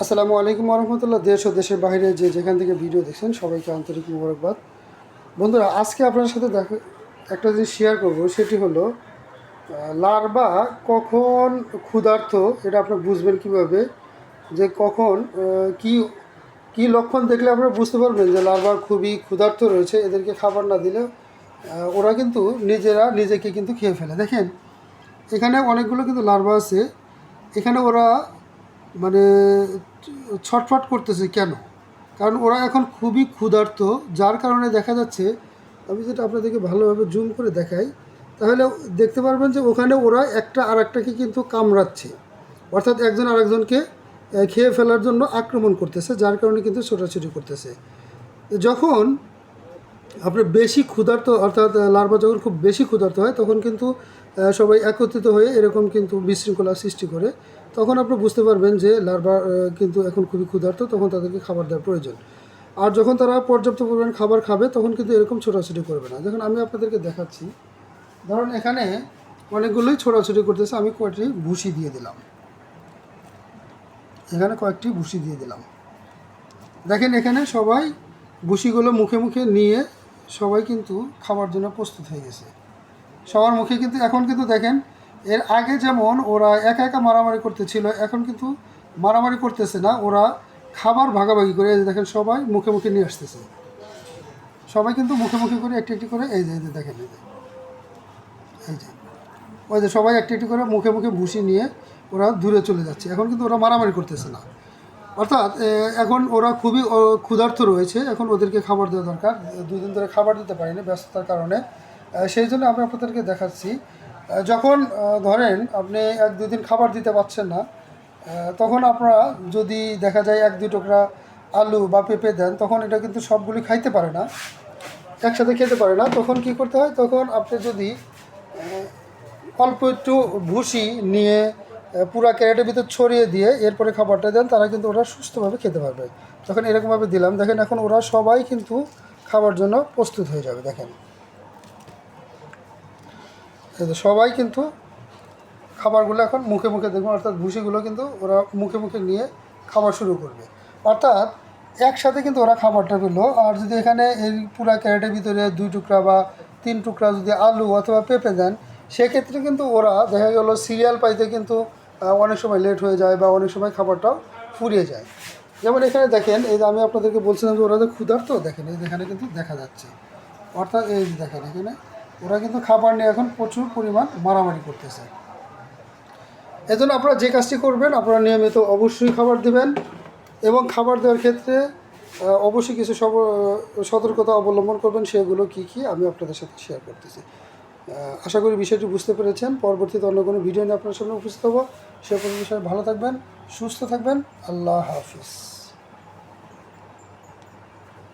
আসসালামু আলাইকুম রহমতুল্লাহ। দেশ ও দেশের বাইরে যে যেখান থেকে ভিডিও দেখছেন সবাইকে আন্তরিক মোবারকবাদ। বন্ধুরা, আজকে আপনার সাথে একটা জিনিস শেয়ার করব, সেটি হলো লার্ভা কখন ক্ষুধার্ত এটা আপনি বুঝবেন কিভাবে, যে কখন কি কি লক্ষণ দেখলে আপনারা বুঝতে পারবেন যে লার্ভা খুবই ক্ষুধার্ত রয়েছে। এদেরকে খাবার না দিলে ওরা কিন্তু নিজেকে কিন্তু খেয়ে ফেলে। দেখেন, এখানে অনেকগুলো কিন্তু লার্ভা আছে। এখানে ওরা মানে ছটফট করতেছে কেন? কারণ ওরা এখন খুবই ক্ষুধার্ত, যার কারণে দেখা যাচ্ছে, আমি যেটা আপনাদেরকে ভালোভাবে জুম করে দেখাই তাহলে দেখতে পারবেন যে ওখানে ওরা একটা আর একটাকে কিন্তু কামড়াচ্ছে, অর্থাৎ একজন আরেকজনকে খেয়ে ফেলার জন্য আক্রমণ করতেছে, যার কারণে কিন্তু ছোটাছুটি করতেছে। যখন আপনার বেশি ক্ষুধার্ত, অর্থাৎ লার্ভা যখন খুব বেশি ক্ষুধার্ত হয় তখন কিন্তু সবাই একত্রিত হয়ে এরকম কিন্তু বিশৃঙ্খলা সৃষ্টি করে। তখন আপনি বুঝতে পারবেন যে লার্ভা কিন্তু এখন খুবই ক্ষুধার্ত, তখন তাদেরকে খাবার দেওয়ার প্রয়োজন। আর যখন তারা পর্যাপ্ত পরিমাণ খাবার খাবে তখন কিন্তু এরকম ছোটাছুটি করবে না। দেখুন, আমি আপনাদেরকে দেখাচ্ছি। ধরুন এখানে অনেকগুলোই ছোটাছুটি করতেছে, আমি কয়েকটি ভুসি দিয়ে দিলাম, এখানে কয়েকটি ভুসি দিয়ে দিলাম। দেখেন, এখানে সবাই ভুসিগুলো মুখে মুখে নিয়ে সবাই কিন্তু খাবার জন্য প্রস্তুত হয়ে গেছে। সবার মুখে কিন্তু এখন কিন্তু দেখেন, এর আগে যেমন ওরা একা একা মারামারি করতেছিল, এখন কিন্তু মারামারি করতেছে না, ওরা খাবার ভাগাভাগি করে। এই যে দেখেন, সবাই মুখে মুখে নিয়ে আসতেছে, সবাই কিন্তু মুখে মুখে করে একটি একটি করে। এই যে দেখেন, এই যে ওই যে সবাই একটি একটি করে মুখে মুখে ভুসি নিয়ে ওরা দূরে চলে যাচ্ছে। এখন কিন্তু ওরা মারামারি করতেছে না, অর্থাৎ এখন ওরা খুবই ক্ষুধার্ত রয়েছে। এখন ওদেরকে খাবার দেওয়া দরকার। 2 দিন ধরে খাবার দিতে পারিনি ব্যস্ততার কারণে, সেই জন্য আমি আপনাদেরকে দেখাচ্ছি। যখন ধরেন আপনি 1-2 দিন খাবার দিতে পারছেন না, তখন আপনারা যদি দেখা যায় 1-2 টুকরা আলু বা পেঁপে দেন, তখন এটা কিন্তু সবগুলি খাইতে পারে না, একসাথে খেতে পারে না। তখন কি করতে হয়, তখন আপনি যদি অল্প একটু ভুসি নিয়ে পুরা ক্যারেটের ভিতর ছড়িয়ে দিয়ে এরপরে খাবারটা দেন, তারা কিন্তু ওরা সুস্থভাবে খেতে পারবে। তখন এরকমভাবে দিলাম, দেখেন এখন ওরা সবাই কিন্তু খাবার জন্য প্রস্তুত হয়ে যাবে। দেখেন, সবাই কিন্তু খাবারগুলো এখন মুখে মুখে দেখুন, অর্থাৎ ভুসিগুলো কিন্তু ওরা মুখে মুখে নিয়ে খাবার শুরু করবে। অর্থাৎ একসাথে কিন্তু ওরা খাবারটা পেলো। আর যদি এখানে এই পুরা ক্যারেটের ভিতরে 2 টুকরা বা 3 টুকরা যদি আলু অথবা পেঁপে দেন, সেক্ষেত্রে কিন্তু ওরা দেখা গেলো সিরিয়াল পাইতে কিন্তু অনেক সময় লেট হয়ে যায় বা অনেক সময় খাবারটাও ফুরিয়ে যায়। যেমন এখানে দেখেন, এই যে আমি আপনাদেরকে বলছিলাম যে ওরা যে ক্ষুধার্ত, দেখেন এই এখানে কিন্তু দেখা যাচ্ছে। অর্থাৎ এই যে দেখেন, এখানে ওরা কিন্তু খাবার নিয়ে এখন প্রচুর পরিমাণ মারামারি করতেছে। এজন্য আপনারা যে কাজটি করবেন, আপনারা নিয়মিত অবশ্যই খাবার দেবেন, এবং খাবার দেওয়ার ক্ষেত্রে অবশ্যই কিছু সতর্কতা অবলম্বন করবেন। সেগুলো কি কি আমি আপনাদের সাথে শেয়ার করতেছি। আশা করি বিষয়টি বুঝতে পেরেছেন। পরবর্তীতে অন্য কোনো ভিডিও নিয়ে আপনার সামনে উপস্থিত হবো। সে পর্যন্ত সবাই ভালো থাকবেন, সুস্থ থাকবেন। আল্লাহ হাফিজ।